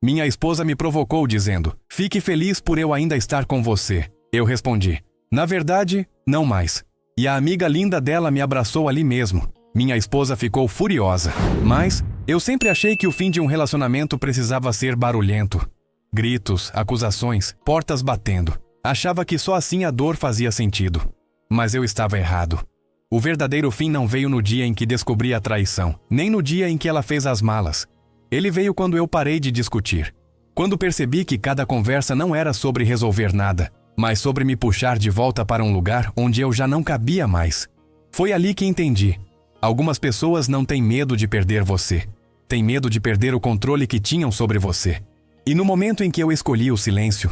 Minha esposa me provocou dizendo: "Fique feliz por eu ainda estar com você." Eu respondi: "Na verdade, não mais." E a amiga linda dela me abraçou ali mesmo. Minha esposa ficou furiosa. Mas eu sempre achei que o fim de um relacionamento precisava ser barulhento. Gritos, acusações, portas batendo. Achava que só assim a dor fazia sentido. Mas eu estava errado. O verdadeiro fim não veio no dia em que descobri a traição, nem no dia em que ela fez as malas. Ele veio quando eu parei de discutir. Quando percebi que cada conversa não era sobre resolver nada, mas sobre me puxar de volta para um lugar onde eu já não cabia mais. Foi ali que entendi. Algumas pessoas não têm medo de perder você. Têm medo de perder o controle que tinham sobre você. E no momento em que eu escolhi o silêncio,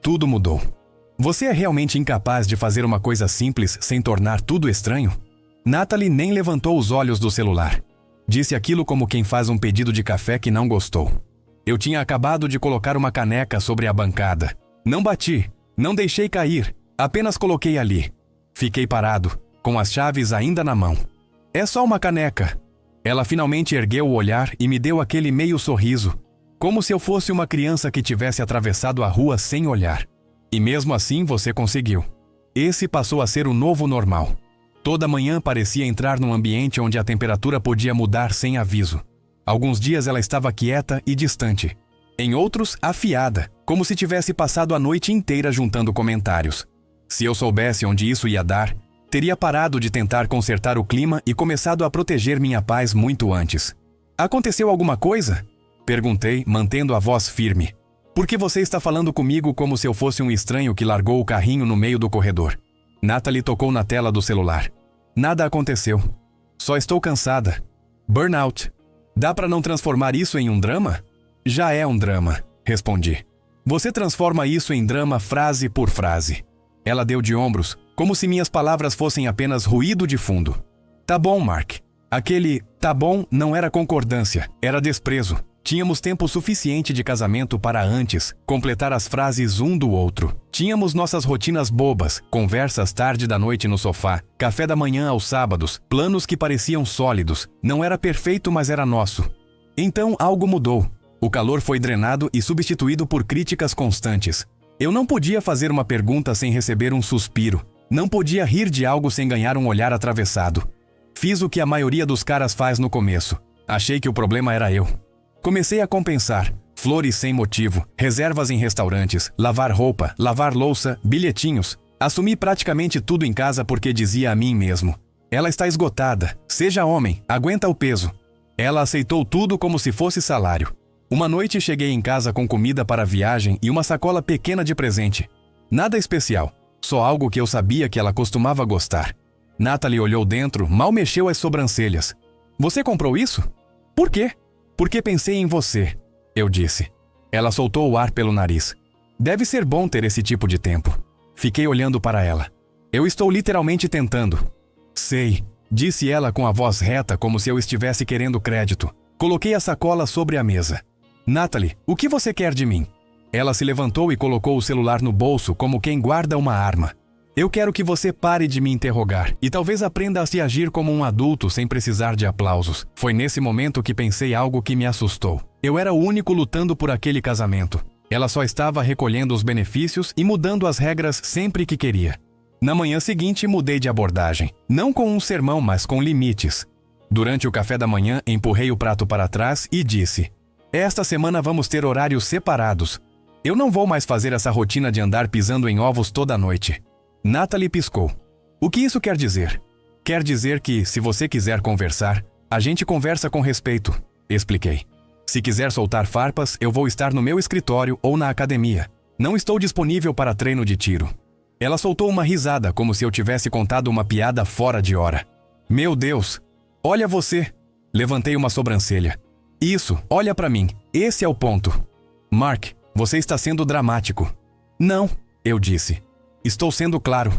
tudo mudou. Você é realmente incapaz de fazer uma coisa simples sem tornar tudo estranho? Natalie nem levantou os olhos do celular. Disse aquilo como quem faz um pedido de café que não gostou. Eu tinha acabado de colocar uma caneca sobre a bancada. Não bati, não deixei cair, apenas coloquei ali. Fiquei parado, com as chaves ainda na mão. É só uma caneca. Ela finalmente ergueu o olhar e me deu aquele meio sorriso, como se eu fosse uma criança que tivesse atravessado a rua sem olhar. E mesmo assim você conseguiu. Esse passou a ser o novo normal. Toda manhã parecia entrar num ambiente onde a temperatura podia mudar sem aviso. Alguns dias ela estava quieta e distante. Em outros, afiada, como se tivesse passado a noite inteira juntando comentários. Se eu soubesse onde isso ia dar, teria parado de tentar consertar o clima e começado a proteger minha paz muito antes. Aconteceu alguma coisa? Perguntei, mantendo a voz firme. Por que você está falando comigo como se eu fosse um estranho que largou o carrinho no meio do corredor? Natalie tocou na tela do celular. Nada aconteceu. Só estou cansada. Burnout. Dá para não transformar isso em um drama? Já é um drama, respondi. Você transforma isso em drama frase por frase. Ela deu de ombros, como se minhas palavras fossem apenas ruído de fundo. Tá bom, Mark. Aquele tá bom não era concordância, era desprezo. Tínhamos tempo suficiente de casamento para antes completar as frases um do outro. Tínhamos nossas rotinas bobas, conversas tarde da noite no sofá, café da manhã aos sábados, planos que pareciam sólidos. Não era perfeito, mas era nosso. Então algo mudou. O calor foi drenado e substituído por críticas constantes. Eu não podia fazer uma pergunta sem receber um suspiro. Não podia rir de algo sem ganhar um olhar atravessado. Fiz o que a maioria dos caras faz no começo. Achei que o problema era eu. Comecei a compensar. Flores sem motivo, reservas em restaurantes, lavar roupa, lavar louça, bilhetinhos. Assumi praticamente tudo em casa porque dizia a mim mesmo: ela está esgotada, seja homem, aguenta o peso. Ela aceitou tudo como se fosse salário. Uma noite cheguei em casa com comida para a viagem e uma sacola pequena de presente. Nada especial, só algo que eu sabia que ela costumava gostar. Natalie olhou dentro, mal mexeu as sobrancelhas. Você comprou isso? Por quê? Porque pensei em você, eu disse. Ela soltou o ar pelo nariz. Deve ser bom ter esse tipo de tempo. Fiquei olhando para ela. Eu estou literalmente tentando. Sei, disse ela com a voz reta como se eu estivesse querendo crédito. Coloquei a sacola sobre a mesa. Natalie, o que você quer de mim? Ela se levantou e colocou o celular no bolso como quem guarda uma arma. Eu quero que você pare de me interrogar e talvez aprenda a se agir como um adulto sem precisar de aplausos. Foi nesse momento que pensei algo que me assustou. Eu era o único lutando por aquele casamento. Ela só estava recolhendo os benefícios e mudando as regras sempre que queria. Na manhã seguinte, mudei de abordagem. Não com um sermão, mas com limites. Durante o café da manhã, empurrei o prato para trás e disse: esta semana vamos ter horários separados. Eu não vou mais fazer essa rotina de andar pisando em ovos toda noite. Natalie piscou. O que isso quer dizer? Quer dizer que, se você quiser conversar, a gente conversa com respeito, expliquei. Se quiser soltar farpas, eu vou estar no meu escritório ou na academia. Não estou disponível para treino de tiro. Ela soltou uma risada, como se eu tivesse contado uma piada fora de hora. Meu Deus! Olha você! Levantei uma sobrancelha. Isso, olha para mim. Esse é o ponto. Mark, você está sendo dramático. Não, eu disse. Estou sendo claro.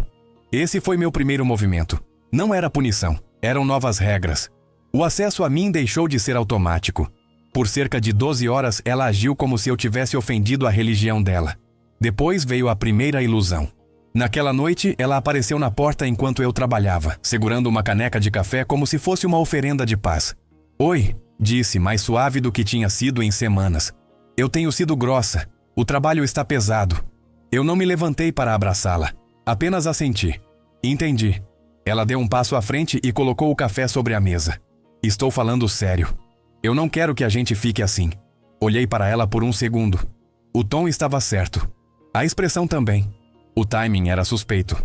Esse foi meu primeiro movimento. Não era punição, eram novas regras. O acesso a mim deixou de ser automático. Por cerca de 12 horas, ela agiu como se eu tivesse ofendido a religião dela. Depois veio a primeira ilusão. Naquela noite, ela apareceu na porta enquanto eu trabalhava, segurando uma caneca de café como se fosse uma oferenda de paz. Oi, disse, mais suave do que tinha sido em semanas. Eu tenho sido grossa. O trabalho está pesado. Eu não me levantei para abraçá-la. Apenas assenti. Entendi. Ela deu um passo à frente e colocou o café sobre a mesa. Estou falando sério. Eu não quero que a gente fique assim. Olhei para ela por um segundo. O tom estava certo. A expressão também. O timing era suspeito.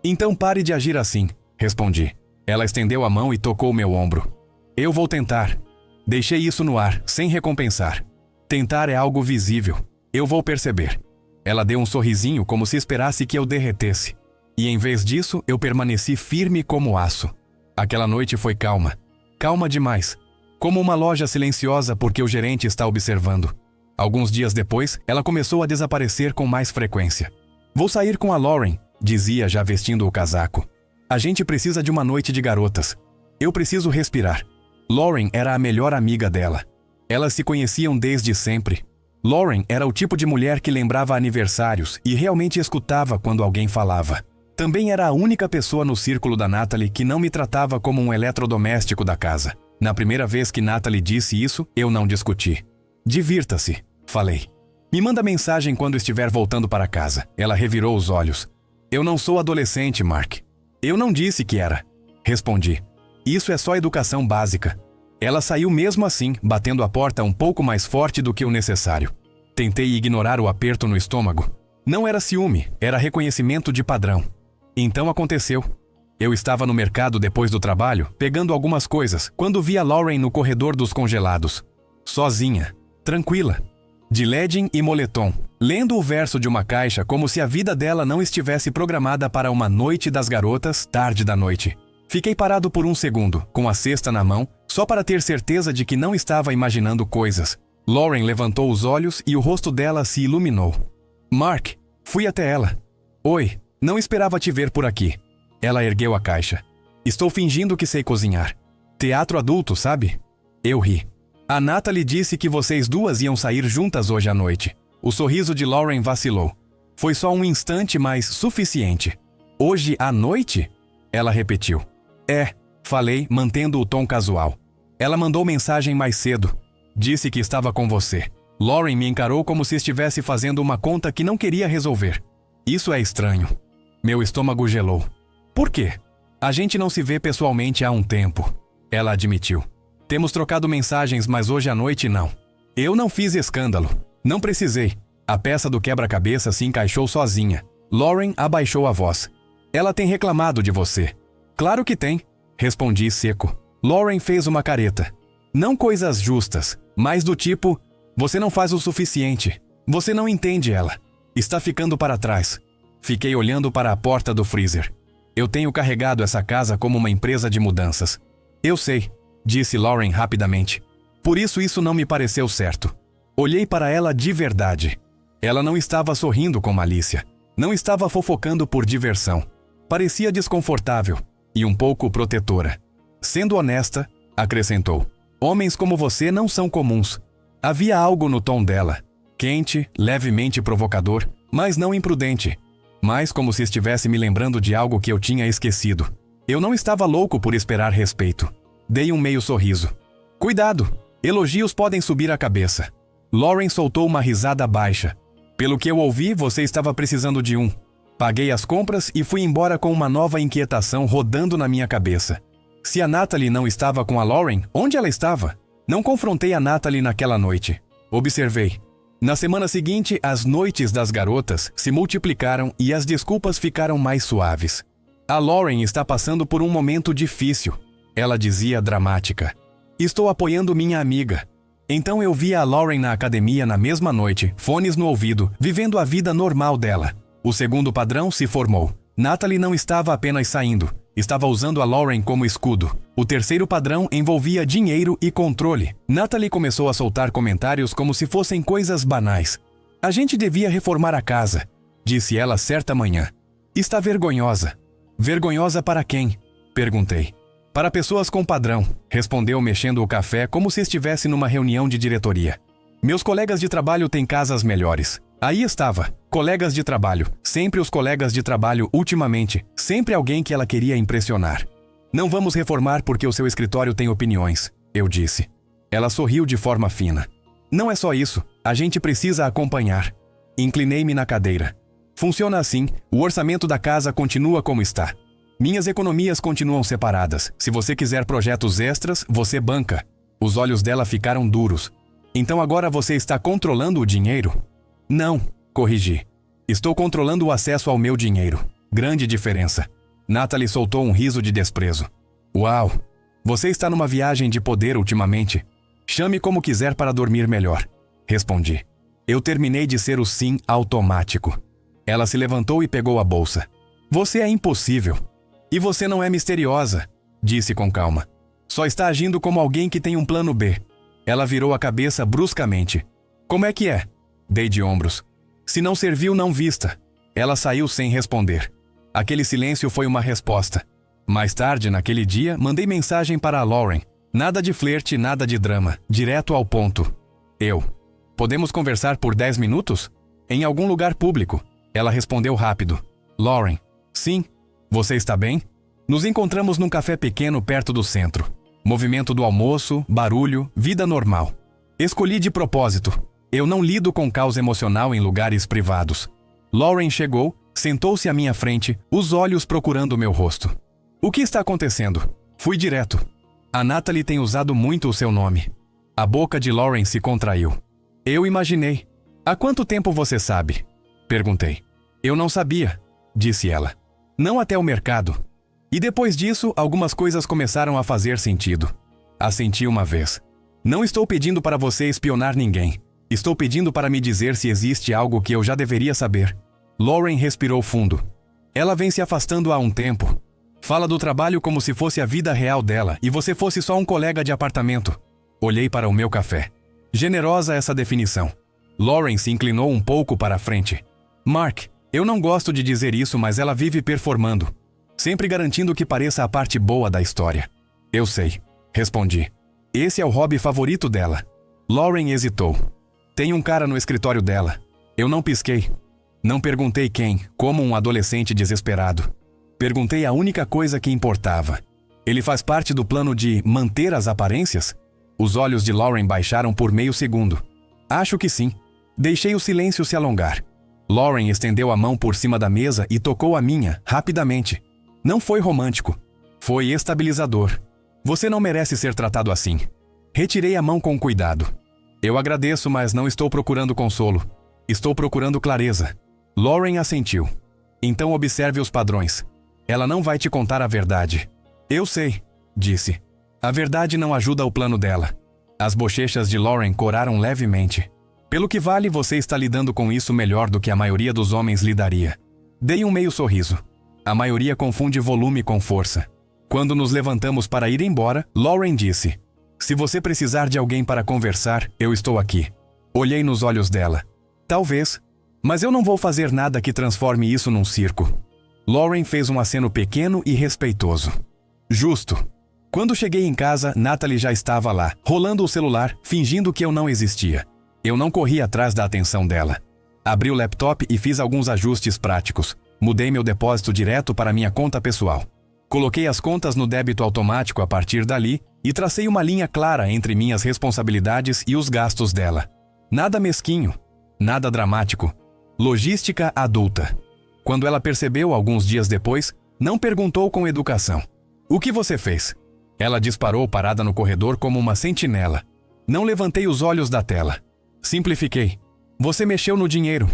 Então pare de agir assim, respondi. Ela estendeu a mão e tocou meu ombro. Eu vou tentar. Deixei isso no ar, sem recompensar. Tentar é algo visível. Eu vou perceber. Ela deu um sorrisinho como se esperasse que eu derretesse. E em vez disso, eu permaneci firme como aço. Aquela noite foi calma. Calma demais. Como uma loja silenciosa porque o gerente está observando. Alguns dias depois, ela começou a desaparecer com mais frequência. Vou sair com a Lauren, dizia já vestindo o casaco. A gente precisa de uma noite de garotas. Eu preciso respirar. Lauren era a melhor amiga dela. Elas se conheciam desde sempre. Lauren era o tipo de mulher que lembrava aniversários e realmente escutava quando alguém falava. Também era a única pessoa no círculo da Natalie que não me tratava como um eletrodoméstico da casa. Na primeira vez que Natalie disse isso, eu não discuti. Divirta-se, falei. Me manda mensagem quando estiver voltando para casa. Ela revirou os olhos. Eu não sou adolescente, Mark. Eu não disse que era. Respondi. Isso é só educação básica. Ela saiu mesmo assim, batendo a porta um pouco mais forte do que o necessário. Tentei ignorar o aperto no estômago. Não era ciúme, era reconhecimento de padrão. Então aconteceu. Eu estava no mercado depois do trabalho, pegando algumas coisas, quando vi a Lauren no corredor dos congelados. Sozinha, tranquila, de legging e moletom, lendo o verso de uma caixa como se a vida dela não estivesse programada para uma noite das garotas, tarde da noite. Fiquei parado por um segundo, com a cesta na mão, só para ter certeza de que não estava imaginando coisas. Lauren levantou os olhos e o rosto dela se iluminou. Mark, fui até ela. Oi, não esperava te ver por aqui. Ela ergueu a caixa. Estou fingindo que sei cozinhar. Teatro adulto, sabe? Eu ri. A Natalie disse que vocês duas iam sair juntas hoje à noite. O sorriso de Lauren vacilou. Foi só um instante, mas suficiente. Hoje à noite? Ela repetiu. É, falei, mantendo o tom casual. Ela mandou mensagem mais cedo. Disse que estava com você. Lauren me encarou como se estivesse fazendo uma conta que não queria resolver. Isso é estranho. Meu estômago gelou. Por quê? A gente não se vê pessoalmente há um tempo. Ela admitiu. Temos trocado mensagens, mas hoje à noite não. Eu não fiz escândalo. Não precisei. A peça do quebra-cabeça se encaixou sozinha. Lauren abaixou a voz. Ela tem reclamado de você. Claro que tem, respondi seco. Lauren fez uma careta. Não coisas justas, mas do tipo, você não faz o suficiente. Você não entende ela. Está ficando para trás. Fiquei olhando para a porta do freezer. Eu tenho carregado essa casa como uma empresa de mudanças. Eu sei, disse Lauren rapidamente. Por isso não me pareceu certo. Olhei para ela de verdade. Ela não estava sorrindo com malícia. Não estava fofocando por diversão. Parecia desconfortável e um pouco protetora. Sendo honesta, acrescentou. Homens como você não são comuns. Havia algo no tom dela. Quente, levemente provocador, mas não imprudente. Mas como se estivesse me lembrando de algo que eu tinha esquecido. Eu não estava louco por esperar respeito. Dei um meio sorriso. Cuidado, elogios podem subir a cabeça. Lauren soltou uma risada baixa. Pelo que eu ouvi, você estava precisando de um. Paguei as compras e fui embora com uma nova inquietação rodando na minha cabeça. Se a Natalie não estava com a Lauren, onde ela estava? Não confrontei a Natalie naquela noite. Observei. Na semana seguinte, as noites das garotas se multiplicaram e as desculpas ficaram mais suaves. A Lauren está passando por um momento difícil, ela dizia dramática. Estou apoiando minha amiga. Então eu vi a Lauren na academia na mesma noite, fones no ouvido, vivendo a vida normal dela. O segundo padrão se formou. Natalie não estava apenas saindo, estava usando a Lauren como escudo. O terceiro padrão envolvia dinheiro e controle. Natalie começou a soltar comentários como se fossem coisas banais. A gente devia reformar a casa, disse ela certa manhã. Está vergonhosa. Vergonhosa para quem? Perguntei. Para pessoas com padrão, respondeu mexendo o café como se estivesse numa reunião de diretoria. Meus colegas de trabalho têm casas melhores. Aí estava, colegas de trabalho, sempre os colegas de trabalho ultimamente, sempre alguém que ela queria impressionar. Não vamos reformar porque o seu escritório tem opiniões, eu disse. Ela sorriu de forma fina. Não é só isso, a gente precisa acompanhar. Inclinei-me na cadeira. Funciona assim, o orçamento da casa continua como está. Minhas economias continuam separadas. Se você quiser projetos extras, você banca. Os olhos dela ficaram duros. Então agora você está controlando o dinheiro? Não, corrigi. Estou controlando o acesso ao meu dinheiro. Grande diferença. Natalie soltou um riso de desprezo. Uau! Você está numa viagem de poder ultimamente. Chame como quiser para dormir melhor. Respondi. Eu terminei de ser o sim automático. Ela se levantou e pegou a bolsa. Você é impossível. E você não é misteriosa, disse com calma. Só está agindo como alguém que tem um plano B. Ela virou a cabeça bruscamente. Como é que é? Dei de ombros. Se não serviu, não vista. Ela saiu sem responder. Aquele silêncio foi uma resposta. Mais tarde, naquele dia, mandei mensagem para a Lauren. Nada de flerte, nada de drama. Direto ao ponto. Podemos conversar por 10 minutos? Em algum lugar público. Ela respondeu rápido. Lauren. Sim. Você está bem? Nos encontramos num café pequeno perto do centro. Movimento do almoço, barulho, vida normal. Escolhi de propósito. Eu não lido com caos emocional em lugares privados. Lauren chegou, sentou-se à minha frente, os olhos procurando o meu rosto. O que está acontecendo? Fui direto. A Natalie tem usado muito o seu nome. A boca de Lauren se contraiu. Eu imaginei. Há quanto tempo você sabe? Perguntei. Eu não sabia, disse ela. Não até o mercado. E depois disso, algumas coisas começaram a fazer sentido. Assenti uma vez. Não estou pedindo para você espionar ninguém. Estou pedindo para me dizer se existe algo que eu já deveria saber. Lauren respirou fundo. Ela vem se afastando há um tempo. Fala do trabalho como se fosse a vida real dela e você fosse só um colega de apartamento. Olhei para o meu café. Generosa essa definição. Lauren se inclinou um pouco para a frente. Mark, eu não gosto de dizer isso, mas ela vive performando. Sempre garantindo que pareça a parte boa da história. Eu sei, respondi. Esse é o hobby favorito dela. Lauren hesitou. Tem um cara no escritório dela. Eu não pisquei. Não perguntei quem, como um adolescente desesperado. Perguntei a única coisa que importava. Ele faz parte do plano de manter as aparências? Os olhos de Lauren baixaram por meio segundo. Acho que sim. Deixei o silêncio se alongar. Lauren estendeu a mão por cima da mesa e tocou a minha, rapidamente. Não foi romântico. Foi estabilizador. Você não merece ser tratado assim. Retirei a mão com cuidado. Eu agradeço, mas não estou procurando consolo. Estou procurando clareza. Lauren assentiu. Então observe os padrões. Ela não vai te contar a verdade. Eu sei, disse. A verdade não ajuda o plano dela. As bochechas de Lauren coraram levemente. Pelo que vale, você está lidando com isso melhor do que a maioria dos homens lidaria. Dei um meio sorriso. A maioria confunde volume com força. Quando nos levantamos para ir embora, Lauren disse: se você precisar de alguém para conversar, eu estou aqui. Olhei nos olhos dela. Talvez, mas eu não vou fazer nada que transforme isso num circo. Lauren fez um aceno pequeno e respeitoso. Justo. Quando cheguei em casa, Natalie já estava lá, rolando o celular, fingindo que eu não existia. Eu não corri atrás da atenção dela. Abri o laptop e fiz alguns ajustes práticos. Mudei meu depósito direto para minha conta pessoal. Coloquei as contas no débito automático a partir dali e tracei uma linha clara entre minhas responsabilidades e os gastos dela. Nada mesquinho, nada dramático. Logística adulta. Quando ela percebeu alguns dias depois, não perguntou com educação. O que você fez? Ela disparou parada no corredor como uma sentinela. Não levantei os olhos da tela. Simplifiquei. Você mexeu no dinheiro.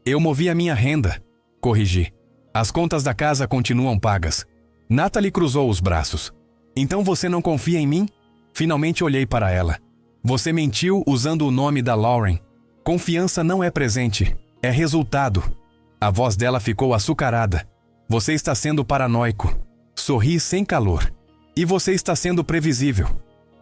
Eu movi a minha renda. Corrigi. As contas da casa continuam pagas. Natalie cruzou os braços. Então você não confia em mim? Finalmente olhei para ela. Você mentiu usando o nome da Lauren. Confiança não é presente, é resultado. A voz dela ficou açucarada. Você está sendo paranoico. Sorri sem calor. E você está sendo previsível.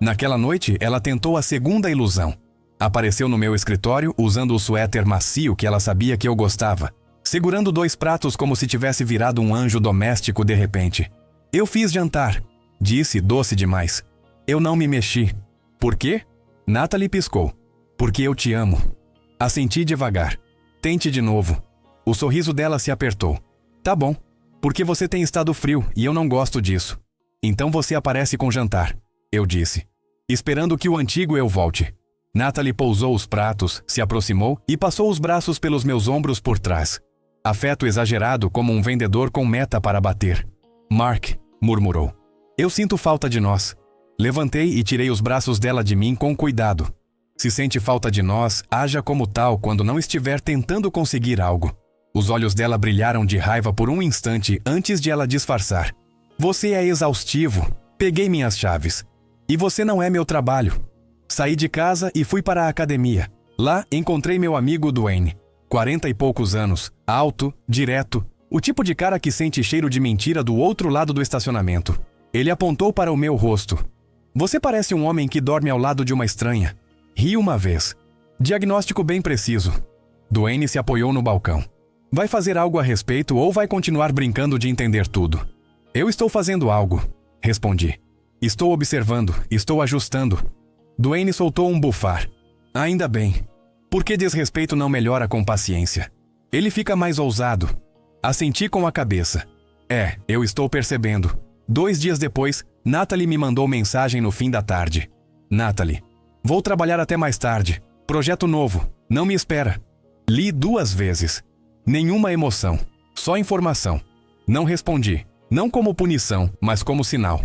Naquela noite, ela tentou a segunda ilusão. Apareceu no meu escritório usando o suéter macio que ela sabia que eu gostava, segurando 2 pratos como se tivesse virado um anjo doméstico de repente. Eu fiz jantar, disse, doce demais. Eu não me mexi. Por quê? Natalie piscou. Porque eu te amo. Assenti devagar. Tente de novo. O sorriso dela se apertou. Tá bom. Porque você tem estado frio e eu não gosto disso. Então você aparece com jantar, eu disse. Esperando que o antigo eu volte. Natalie pousou os pratos, se aproximou e passou os braços pelos meus ombros por trás. Afeto exagerado como um vendedor com meta para bater. Mark, murmurou. Eu sinto falta de nós. Levantei e tirei os braços dela de mim com cuidado. Se sente falta de nós, haja como tal quando não estiver tentando conseguir algo. Os olhos dela brilharam de raiva por um instante antes de ela disfarçar. Você é exaustivo. Peguei minhas chaves. E você não é meu trabalho. Saí de casa e fui para a academia. Lá encontrei meu amigo Dwayne. 40 e poucos anos, alto, direto, o tipo de cara que sente cheiro de mentira do outro lado do estacionamento. Ele apontou para o meu rosto. Você parece um homem que dorme ao lado de uma estranha. Ri uma vez. Diagnóstico bem preciso. Dwayne se apoiou no balcão. Vai fazer algo a respeito ou vai continuar brincando de entender tudo? Eu estou fazendo algo, respondi. Estou observando, estou ajustando. Dwayne soltou um bufar. Ainda bem. Porque desrespeito não melhora com paciência. Ele fica mais ousado. Assenti com a cabeça. Eu estou percebendo. 2 dias depois, Natalie me mandou mensagem no fim da tarde. Natalie, vou trabalhar até mais tarde. Projeto novo. Não me espera. Li 2 vezes. Nenhuma emoção. Só informação. Não respondi. Não como punição, mas como sinal.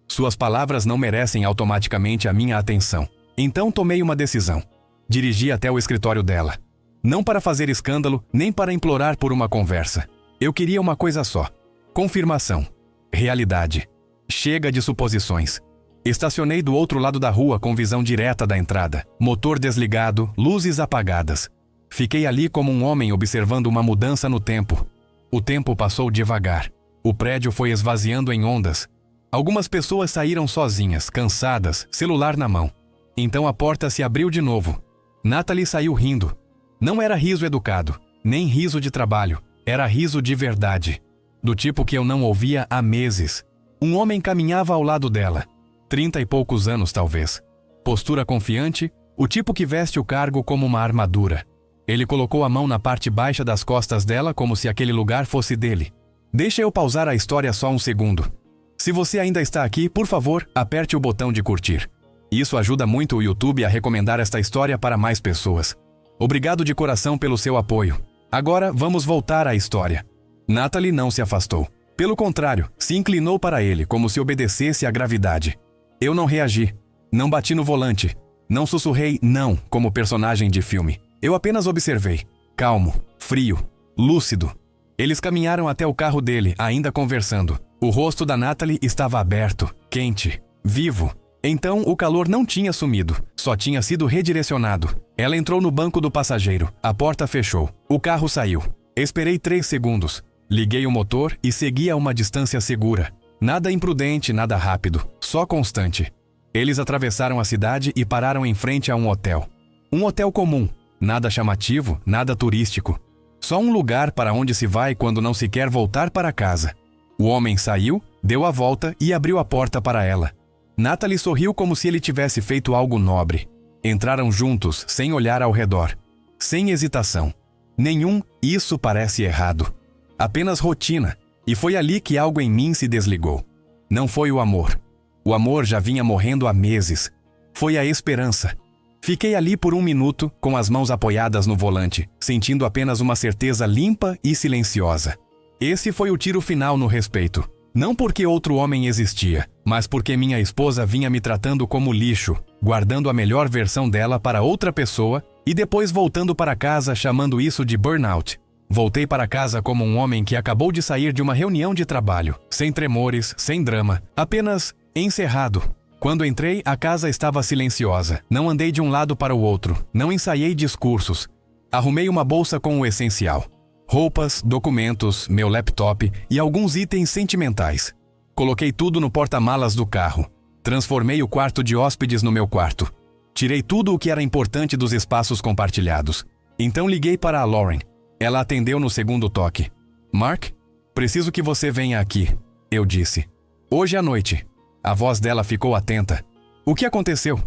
Suas palavras não merecem automaticamente a minha atenção. Então tomei uma decisão. Dirigi até o escritório dela. Não para fazer escândalo, nem para implorar por uma conversa. Eu queria uma coisa só. Confirmação. Realidade. Chega de suposições. Estacionei do outro lado da rua com visão direta da entrada. Motor desligado, luzes apagadas. Fiquei ali como um homem observando uma mudança no tempo. O tempo passou devagar. O prédio foi esvaziando em ondas. Algumas pessoas saíram sozinhas, cansadas, celular na mão. Então a porta se abriu de novo. Natalie saiu rindo. Não era riso educado, nem riso de trabalho. Era riso de verdade. Do tipo que eu não ouvia há meses. Um homem caminhava ao lado dela. 30 e poucos anos, talvez. Postura confiante, o tipo que veste o cargo como uma armadura. Ele colocou a mão na parte baixa das costas dela como se aquele lugar fosse dele. Deixa eu pausar a história só um segundo. Se você ainda está aqui, por favor, aperte o botão de curtir. Isso ajuda muito o YouTube a recomendar esta história para mais pessoas. Obrigado de coração pelo seu apoio. Agora vamos voltar à história. Natalie não se afastou. Pelo contrário, se inclinou para ele como se obedecesse à gravidade. Eu não reagi. Não bati no volante. Não sussurrei não como personagem de filme. Eu apenas observei. Calmo, frio, lúcido. Eles caminharam até o carro dele, ainda conversando. O rosto da Natalie estava aberto, quente, vivo. Então o calor não tinha sumido, só tinha sido redirecionado. Ela entrou no banco do passageiro, a porta fechou, o carro saiu. Esperei 3 segundos, liguei o motor e segui a uma distância segura. Nada imprudente, nada rápido, só constante. Eles atravessaram a cidade e pararam em frente a um hotel. Um hotel comum, nada chamativo, nada turístico. Só um lugar para onde se vai quando não se quer voltar para casa. O homem saiu, deu a volta e abriu a porta para ela. Natalie sorriu como se ele tivesse feito algo nobre. Entraram juntos, sem olhar ao redor. Sem hesitação. Nenhum "isso parece errado". Apenas rotina. E foi ali que algo em mim se desligou. Não foi o amor. O amor já vinha morrendo há meses. Foi a esperança. Fiquei ali por 1 minuto, com as mãos apoiadas no volante, sentindo apenas uma certeza limpa e silenciosa. Esse foi o tiro final no respeito. Não porque outro homem existia, mas porque minha esposa vinha me tratando como lixo, guardando a melhor versão dela para outra pessoa e depois voltando para casa chamando isso de burnout. Voltei para casa como um homem que acabou de sair de uma reunião de trabalho, sem tremores, sem drama, apenas encerrado. Quando entrei, a casa estava silenciosa. Não andei de um lado para o outro, não ensaiei discursos. Arrumei uma bolsa com o essencial. Roupas, documentos, meu laptop e alguns itens sentimentais. Coloquei tudo no porta-malas do carro. Transformei o quarto de hóspedes no meu quarto. Tirei tudo o que era importante dos espaços compartilhados. Então liguei para a Lauren. Ela atendeu no segundo toque. Mark, preciso que você venha aqui, eu disse. Hoje à noite. A voz dela ficou atenta. O que aconteceu?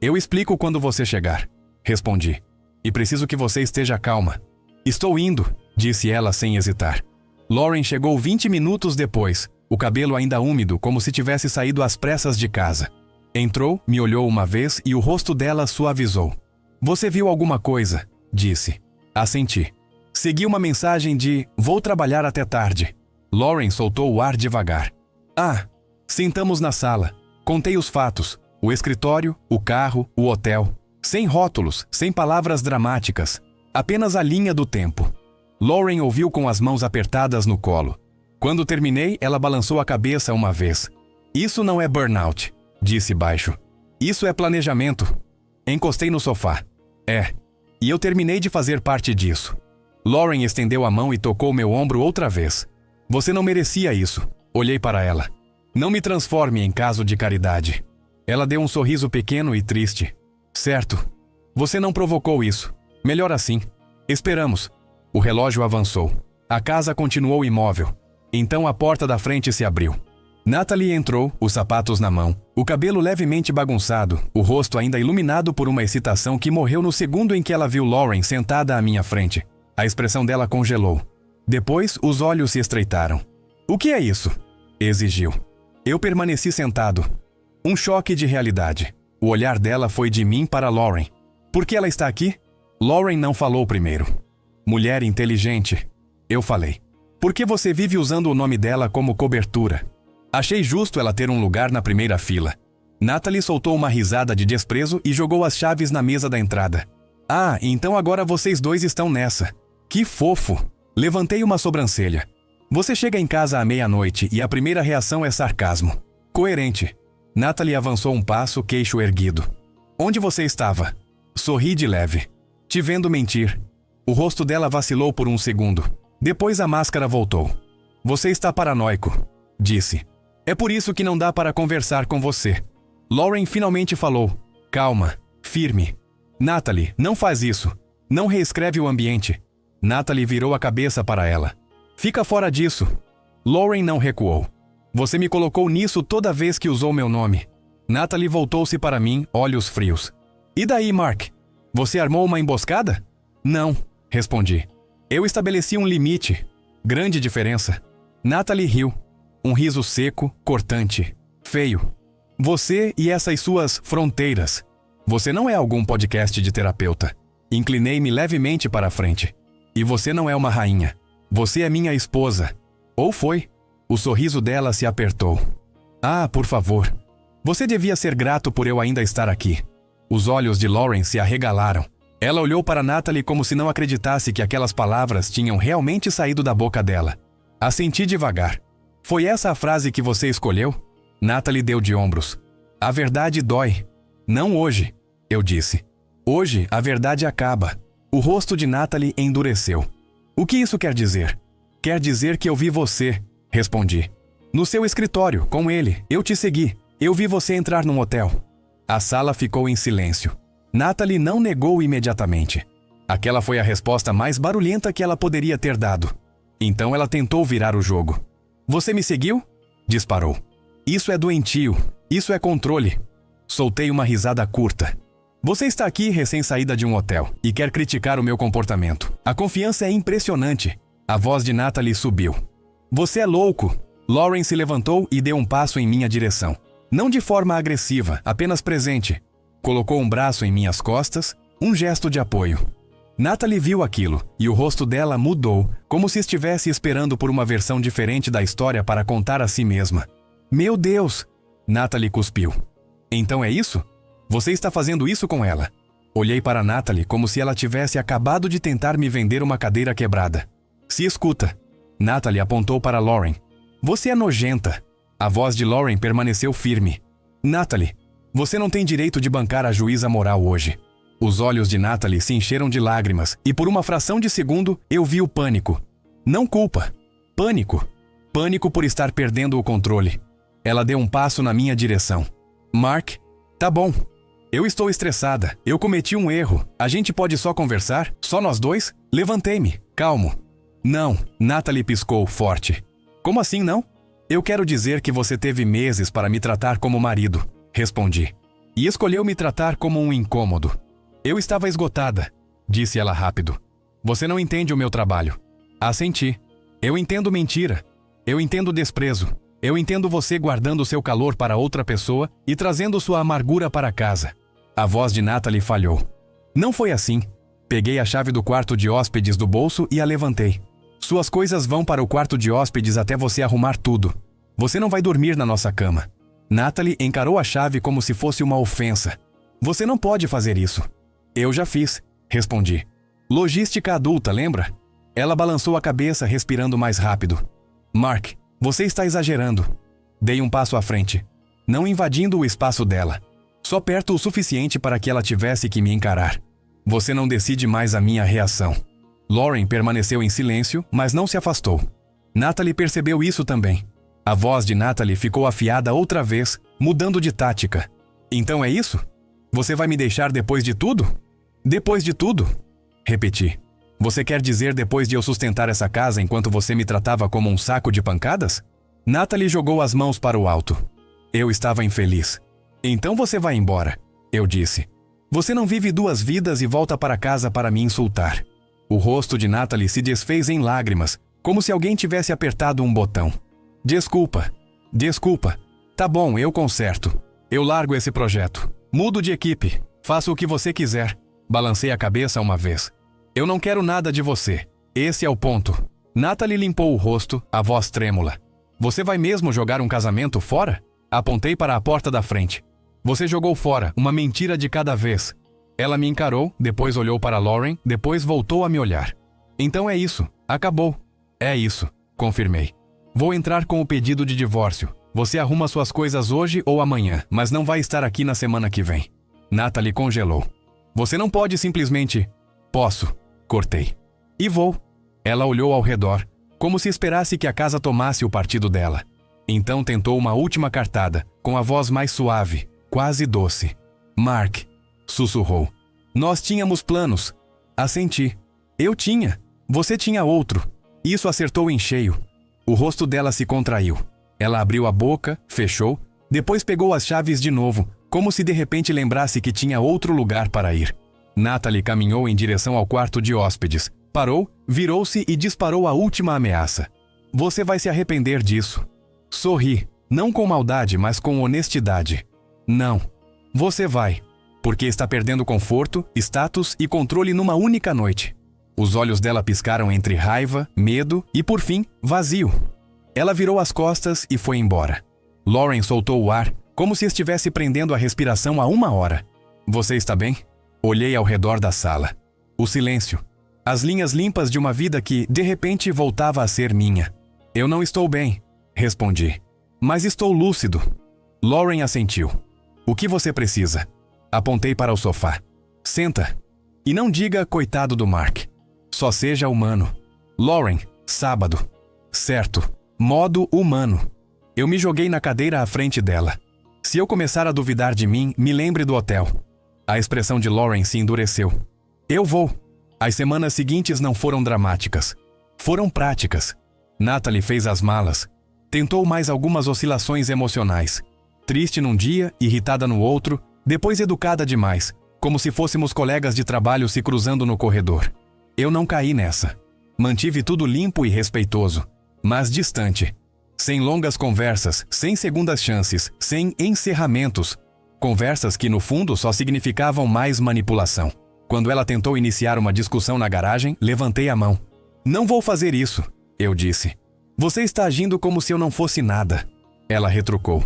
Eu explico quando você chegar, respondi. E preciso que você esteja calma. Estou indo, disse ela sem hesitar. Lauren chegou 20 minutos depois, o cabelo ainda úmido, como se tivesse saído às pressas de casa. Entrou, me olhou uma vez e o rosto dela suavizou. Você viu alguma coisa? Disse. Assenti. Segui uma mensagem de vou trabalhar até tarde. Lauren soltou o ar devagar. Ah, sentamos na sala. Contei os fatos. O escritório, o carro, o hotel. Sem rótulos, sem palavras dramáticas. Apenas a linha do tempo. Lauren ouviu com as mãos apertadas no colo. Quando terminei, ela balançou a cabeça uma vez. Isso não é burnout, disse baixo. Isso é planejamento. Encostei no sofá. É. E eu terminei de fazer parte disso. Lauren estendeu a mão e tocou meu ombro outra vez. Você não merecia isso. Olhei para ela. Não me transforme em caso de caridade. Ela deu um sorriso pequeno e triste. Certo. Você não provocou isso. Melhor assim. Esperamos. O relógio avançou. A casa continuou imóvel. Então a porta da frente se abriu. Natalie entrou, os sapatos na mão, o cabelo levemente bagunçado, o rosto ainda iluminado por uma excitação que morreu no segundo em que ela viu Lauren sentada à minha frente. A expressão dela congelou. Depois, os olhos se estreitaram. O que é isso? Exigiu. Eu permaneci sentado. Um choque de realidade. O olhar dela foi de mim para Lauren. Por que ela está aqui? Lauren não falou primeiro. Mulher inteligente. Eu falei. Por que você vive usando o nome dela como cobertura? Achei justo ela ter um lugar na primeira fila. Natalie soltou uma risada de desprezo e jogou as chaves na mesa da entrada. Ah, então agora vocês dois estão nessa. Que fofo! Levantei uma sobrancelha. Você chega em casa à meia-noite e a primeira reação é sarcasmo. Coerente. Natalie avançou um passo, queixo erguido. Onde você estava? Sorri de leve. Te vendo mentir. O rosto dela vacilou por um segundo. Depois a máscara voltou. Você está paranoico, disse. É por isso que não dá para conversar com você. Lauren finalmente falou. Calma, firme. Natalie, não faz isso. Não reescreve o ambiente. Natalie virou a cabeça para ela. Fica fora disso. Lauren não recuou. Você me colocou nisso toda vez que usou meu nome. Natalie voltou-se para mim, olhos frios. E daí, Mark? Você armou uma emboscada? Não, respondi. Eu estabeleci um limite. Grande diferença. Natalie riu. Um riso seco, cortante, feio. Você e essas suas fronteiras. Você não é algum podcast de terapeuta. Inclinei-me levemente para a frente. E você não é uma rainha. Você é minha esposa. Ou foi? O sorriso dela se apertou. Ah, por favor. Você devia ser grato por eu ainda estar aqui. Os olhos de Lauren se arregalaram. Ela olhou para Natalie como se não acreditasse que aquelas palavras tinham realmente saído da boca dela. Assenti devagar. Foi essa a frase que você escolheu? Natalie deu de ombros. A verdade dói. Não hoje, eu disse. Hoje, a verdade acaba. O rosto de Natalie endureceu. O que isso quer dizer? Quer dizer que eu vi você, respondi. No seu escritório, com ele, eu te segui. Eu vi você entrar num hotel. A sala ficou em silêncio. Natalie não negou imediatamente. Aquela foi a resposta mais barulhenta que ela poderia ter dado. Então ela tentou virar o jogo. Você me seguiu? Disparou. Isso é doentio. Isso é controle. Soltei uma risada curta. Você está aqui recém-saída de um hotel e quer criticar o meu comportamento. A confiança é impressionante. A voz de Natalie subiu. Você é louco. Lauren se levantou e deu um passo em minha direção. Não de forma agressiva, apenas presente. Colocou um braço em minhas costas, um gesto de apoio. Natalie viu aquilo e o rosto dela mudou, como se estivesse esperando por uma versão diferente da história para contar a si mesma. Meu Deus! Natalie cuspiu. Então é isso? Você está fazendo isso com ela? Olhei para Natalie como se ela tivesse acabado de tentar me vender uma cadeira quebrada. Se escuta. Natalie apontou para Lauren. Você é nojenta. A voz de Lauren permaneceu firme. Natalie, você não tem direito de bancar a juíza moral hoje. Os olhos de Natalie se encheram de lágrimas e por uma fração de segundo eu vi o pânico. Não culpa. Pânico. Pânico por estar perdendo o controle. Ela deu um passo na minha direção. Mark, tá bom. Eu estou estressada. Eu cometi um erro. A gente pode só conversar? Só nós dois? Levantei-me. Calmo. Não, Natalie piscou forte. Como assim não? Eu quero dizer que você teve meses para me tratar como marido. Respondi. E escolheu me tratar como um incômodo. Eu estava esgotada, disse ela rápido. Você não entende o meu trabalho. Assenti. Eu entendo mentira. Eu entendo desprezo. Eu entendo você guardando seu calor para outra pessoa e trazendo sua amargura para casa. A voz de Natalie falhou. Não foi assim. Peguei a chave do quarto de hóspedes do bolso e a levantei. Suas coisas vão para o quarto de hóspedes até você arrumar tudo. Você não vai dormir na nossa cama. Natalie encarou a chave como se fosse uma ofensa. Você não pode fazer isso. Eu já fiz, respondi. Logística adulta, lembra? Ela balançou a cabeça, respirando mais rápido. Mark, você está exagerando. Dei um passo à frente, não invadindo o espaço dela. Só perto o suficiente para que ela tivesse que me encarar. Você não decide mais a minha reação. Lauren permaneceu em silêncio, mas não se afastou. Natalie percebeu isso também. A voz de Natalie ficou afiada outra vez, mudando de tática. Então é isso? Você vai me deixar depois de tudo? Depois de tudo? Repeti. Você quer dizer depois de eu sustentar essa casa enquanto você me tratava como um saco de pancadas? Natalie jogou as mãos para o alto. Eu estava infeliz. Então você vai embora, eu disse. Você não vive duas vidas e volta para casa para me insultar. O rosto de Natalie se desfez em lágrimas, como se alguém tivesse apertado um botão. Desculpa. Tá bom, eu conserto. Eu largo esse projeto. Mudo de equipe. Faço o que você quiser. Balancei a cabeça uma vez. Eu não quero nada de você. Esse é o ponto. Natalie limpou o rosto, a voz trêmula. Você vai mesmo jogar um casamento fora? Apontei para a porta da frente. Você jogou fora, uma mentira de cada vez. Ela me encarou, depois olhou para Lauren, depois voltou a me olhar. Então é isso, acabou. É isso, confirmei. Vou entrar com o pedido de divórcio. Você arruma suas coisas hoje ou amanhã, mas não vai estar aqui na semana que vem. Natalie congelou. Você não pode simplesmente... Posso, cortei. E vou. Ela olhou ao redor, como se esperasse que a casa tomasse o partido dela. Então tentou uma última cartada, com a voz mais suave, quase doce. Mark, sussurrou. Nós tínhamos planos. Assenti. Eu tinha. Você tinha outro. Isso acertou em cheio. O rosto dela se contraiu. Ela abriu a boca, fechou, depois pegou as chaves de novo, como se de repente lembrasse que tinha outro lugar para ir. Natalie caminhou em direção ao quarto de hóspedes, parou, virou-se e disparou a última ameaça. Você vai se arrepender disso. Sorri, não com maldade, mas com honestidade. Não. Você vai, porque está perdendo conforto, status e controle numa única noite. Os olhos dela piscaram entre raiva, medo e, por fim, vazio. Ela virou as costas e foi embora. Lauren soltou o ar, como se estivesse prendendo a respiração há 1 hora. Você está bem? Olhei ao redor da sala. O silêncio. As linhas limpas de uma vida que, de repente, voltava a ser minha. Eu não estou bem, respondi. Mas estou lúcido. Lauren assentiu. O que você precisa? Apontei para o sofá. Senta. E não diga coitado do Mark. Só seja humano. Lauren, sábado. Certo. Modo humano. Eu me joguei na cadeira à frente dela. Se eu começar a duvidar de mim, me lembre do hotel. A expressão de Lauren se endureceu. Eu vou. As semanas seguintes não foram dramáticas. Foram práticas. Natalie fez as malas. Tentou mais algumas oscilações emocionais. Triste num dia, irritada no outro, depois educada demais, como se fôssemos colegas de trabalho se cruzando no corredor. Eu não caí nessa. Mantive tudo limpo e respeitoso, mas distante. Sem longas conversas, sem segundas chances, sem encerramentos. Conversas que, no fundo, só significavam mais manipulação. Quando ela tentou iniciar uma discussão na garagem, levantei a mão. Não vou fazer isso, eu disse. Você está agindo como se eu não fosse nada. Ela retrucou.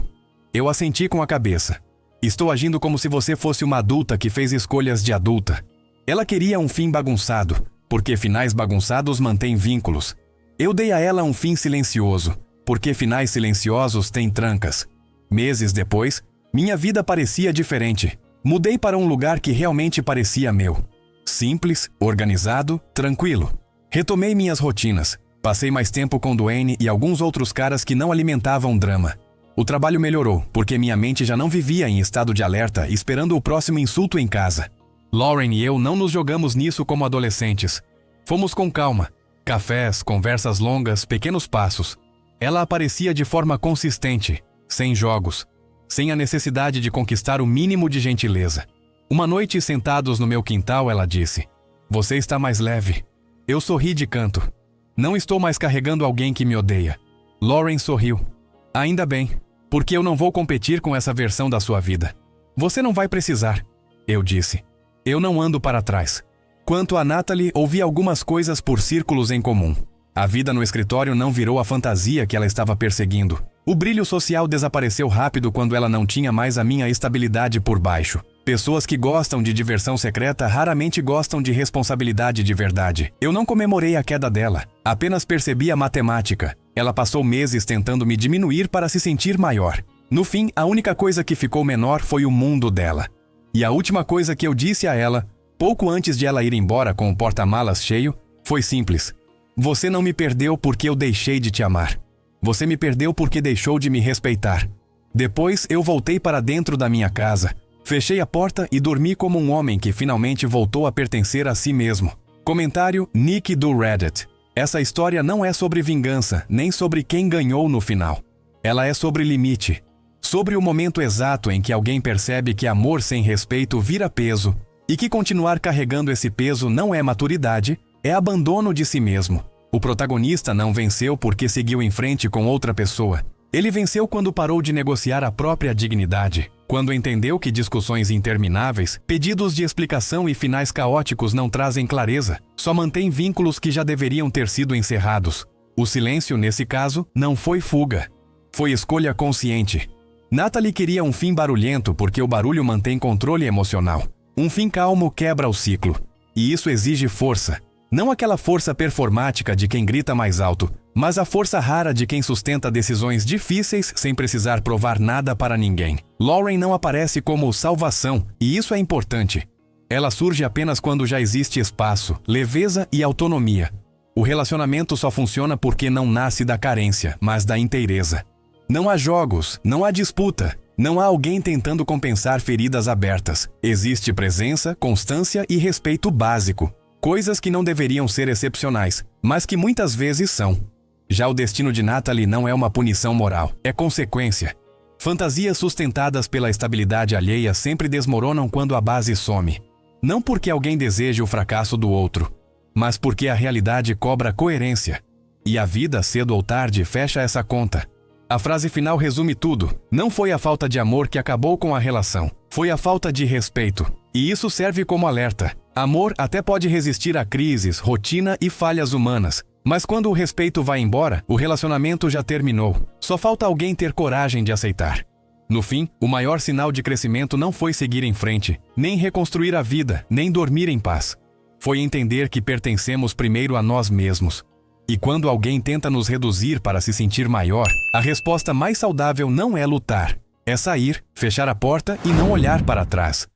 Eu assenti com a cabeça. Estou agindo como se você fosse uma adulta que fez escolhas de adulta. Ela queria um fim bagunçado, porque finais bagunçados mantêm vínculos. Eu dei a ela um fim silencioso, porque finais silenciosos têm trancas. Meses depois, minha vida parecia diferente. Mudei para um lugar que realmente parecia meu. Simples, organizado, tranquilo. Retomei minhas rotinas. Passei mais tempo com Duane e alguns outros caras que não alimentavam drama. O trabalho melhorou, porque minha mente já não vivia em estado de alerta, esperando o próximo insulto em casa. Lauren e eu não nos jogamos nisso como adolescentes. Fomos com calma. Cafés, conversas longas, pequenos passos. Ela aparecia de forma consistente, sem jogos, sem a necessidade de conquistar o mínimo de gentileza. Uma noite, sentados no meu quintal, ela disse: Você está mais leve. Eu sorri de canto. Não estou mais carregando alguém que me odeia. Lauren sorriu. Ainda bem, porque eu não vou competir com essa versão da sua vida. Você não vai precisar, eu disse. eu não ando para trás. Quanto a Natalie, ouvi algumas coisas por círculos em comum. A vida no escritório não virou a fantasia que ela estava perseguindo. O brilho social desapareceu rápido quando ela não tinha mais a minha estabilidade por baixo. Pessoas que gostam de diversão secreta raramente gostam de responsabilidade de verdade. Eu não comemorei a queda dela, apenas percebi a matemática. Ela passou meses tentando me diminuir para se sentir maior. No fim, a única coisa que ficou menor foi o mundo dela. E a última coisa que eu disse a ela, pouco antes de ela ir embora com o porta-malas cheio, foi simples. Você não me perdeu porque eu deixei de te amar. Você me perdeu porque deixou de me respeitar. Depois, eu voltei para dentro da minha casa. Fechei a porta e dormi como um homem que finalmente voltou a pertencer a si mesmo. Comentário Nick do Reddit. Essa história não é sobre vingança, nem sobre quem ganhou no final. Ela é sobre limite. Sobre o momento exato em que alguém percebe que amor sem respeito vira peso e que continuar carregando esse peso não é maturidade, é abandono de si mesmo. O protagonista não venceu porque seguiu em frente com outra pessoa. Ele venceu quando parou de negociar a própria dignidade. Quando entendeu que discussões intermináveis, pedidos de explicação e finais caóticos não trazem clareza, só mantém vínculos que já deveriam ter sido encerrados. O silêncio, nesse caso, não foi fuga. Foi escolha consciente. Natalie queria um fim barulhento porque o barulho mantém controle emocional. Um fim calmo quebra o ciclo. E isso exige força. Não aquela força performática de quem grita mais alto, mas a força rara de quem sustenta decisões difíceis sem precisar provar nada para ninguém. Lauren não aparece como salvação, e isso é importante. Ela surge apenas quando já existe espaço, leveza e autonomia. O relacionamento só funciona porque não nasce da carência, mas da inteireza. Não há jogos, não há disputa, não há alguém tentando compensar feridas abertas. Existe presença, constância e respeito básico. Coisas que não deveriam ser excepcionais, mas que muitas vezes são. Já o destino de Natalie não é uma punição moral, é consequência. Fantasias sustentadas pela estabilidade alheia sempre desmoronam quando a base some. Não porque alguém deseje o fracasso do outro, mas porque a realidade cobra coerência. E a vida, cedo ou tarde, fecha essa conta. A frase final resume tudo. Não foi a falta de amor que acabou com a relação, foi a falta de respeito. E isso serve como alerta. Amor até pode resistir a crises, rotina e falhas humanas. Mas quando o respeito vai embora, o relacionamento já terminou. Só falta alguém ter coragem de aceitar. No fim, o maior sinal de crescimento não foi seguir em frente, nem reconstruir a vida, nem dormir em paz. Foi entender que pertencemos primeiro a nós mesmos. E quando alguém tenta nos reduzir para se sentir maior, a resposta mais saudável não é lutar. É sair, fechar a porta e não olhar para trás.